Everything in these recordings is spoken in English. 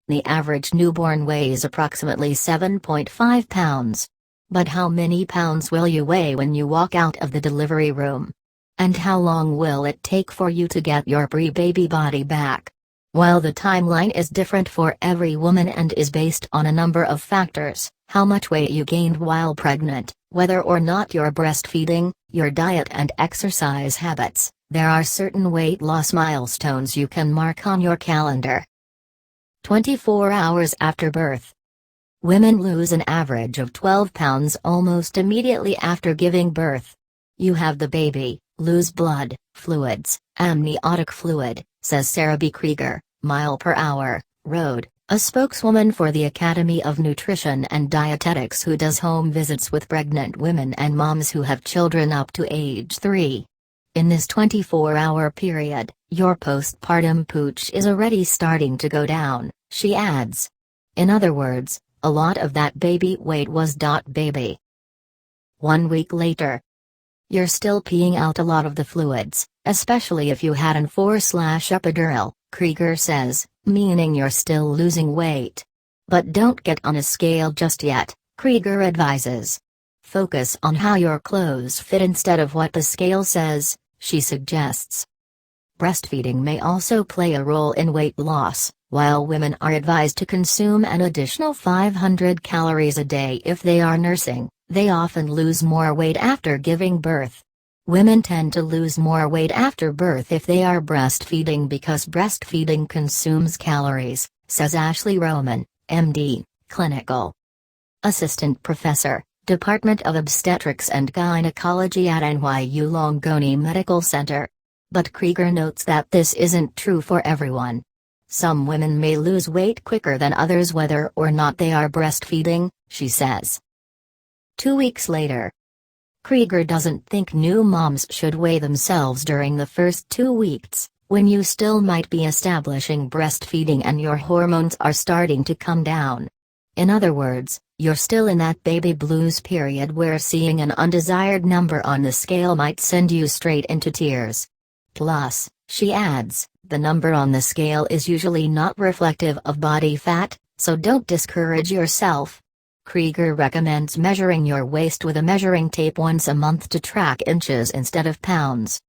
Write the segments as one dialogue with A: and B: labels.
A: The average newborn weighs approximately 7.5 pounds. But how many pounds will you weigh when you walk out of the delivery room? And how long will it take for you to get your pre-baby body back? While the timeline is different for every woman and is based on a number of factors, how much weight you gained while pregnant, whether or not you're breastfeeding, your diet and exercise habits, there are certain weight loss milestones you can mark on your calendar. 24 hours after birth. Women lose an average of 12 pounds almost immediately after giving birth. You have the baby, lose blood, fluids, amniotic fluid, says Sarah B. Krieger, mile-per-hour, road, a spokeswoman for the Academy of Nutrition and Dietetics who does home visits with pregnant women and moms who have children up to age 3. In this 24-hour period, your postpartum pooch is already starting to go down, she adds. In other words, a lot of that baby weight was baby. 1 week later. You're still peeing out a lot of the fluids, especially if you had an 4/epidural, Krieger says, meaning you're still losing weight. But don't get on a scale just yet, Krieger advises. Focus on how your clothes fit instead of what the scale says, she suggests. Breastfeeding may also play a role in weight loss. While women are advised to consume an additional 500 calories a day if they are nursing, they often lose more weight after giving birth. Women tend to lose more weight after birth if they are breastfeeding because breastfeeding consumes calories, says Ashley Roman, MD, clinical assistant professor, Department of Obstetrics and Gynecology at NYU Langone Medical Center. But Krieger notes that this isn't true for everyone. Some women may lose weight quicker than others whether or not they are breastfeeding, she says. 2 weeks later. Krieger doesn't think new moms should weigh themselves during the first 2 weeks, when you still might be establishing breastfeeding and your hormones are starting to come down. In other words, you're still in that baby blues period where seeing an undesired number on the scale might send you straight into tears. Plus, she adds, the number on the scale is usually not reflective of body fat, so don't discourage yourself. Krieger recommends measuring your waist with a measuring tape once a month to track inches instead of pounds.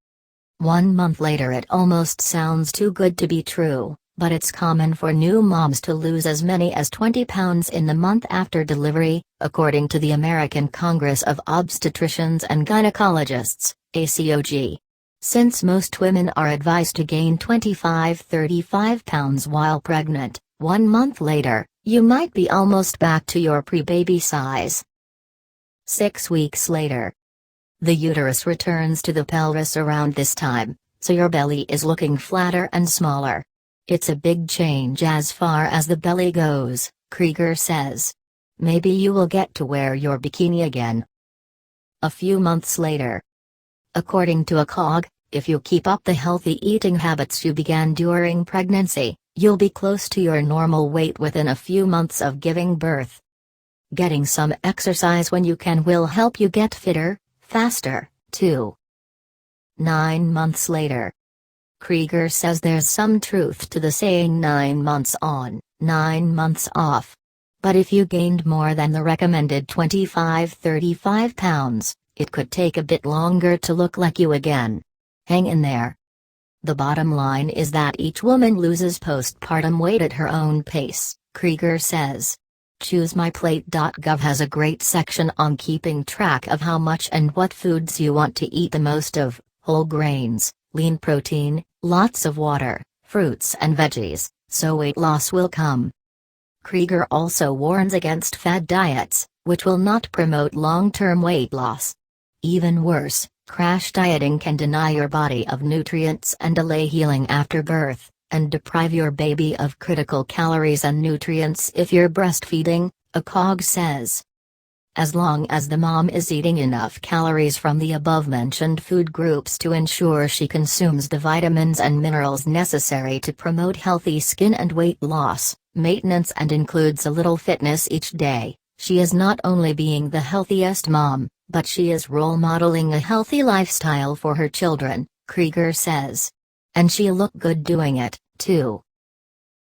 A: 1 month later. It almost sounds too good to be true, but it's common for new moms to lose as many as 20 pounds in the month after delivery, according to the American Congress of Obstetricians and Gynecologists, ACOG. Since most women are advised to gain 25-35 pounds while pregnant, 1 month later, you might be almost back to your pre-baby size. 6 weeks later. The uterus returns to the pelvis around this time, so your belly is looking flatter and smaller. It's a big change as far as the belly goes, Krieger says. Maybe you will get to wear your bikini again. A few months later. According to ACOG, if you keep up the healthy eating habits you began during pregnancy, you'll be close to your normal weight within a few months of giving birth. Getting some exercise when you can will help you get fitter, faster, too. 9 months later. Krieger says there's some truth to the saying 9 months on, 9 months off. But if you gained more than the recommended 25-35 pounds, it could take a bit longer to look like you again. Hang in there. The bottom line is that each woman loses postpartum weight at her own pace, Krieger says. ChooseMyPlate.gov has a great section on keeping track of how much and what foods you want to eat the most of: whole grains, lean protein, lots of water, fruits and veggies, so weight loss will come. Krieger also warns against fad diets, which will not promote long-term weight loss. Even worse, crash dieting can deny your body of nutrients and delay healing after birth, and deprive your baby of critical calories and nutrients if you're breastfeeding, ACOG says. As long as the mom is eating enough calories from the above-mentioned food groups to ensure she consumes the vitamins and minerals necessary to promote healthy skin and weight loss, maintenance and includes a little fitness each day, she is not only being the healthiest mom, but she is role modeling a healthy lifestyle for her children, Krieger says. And she'll look good doing it, too.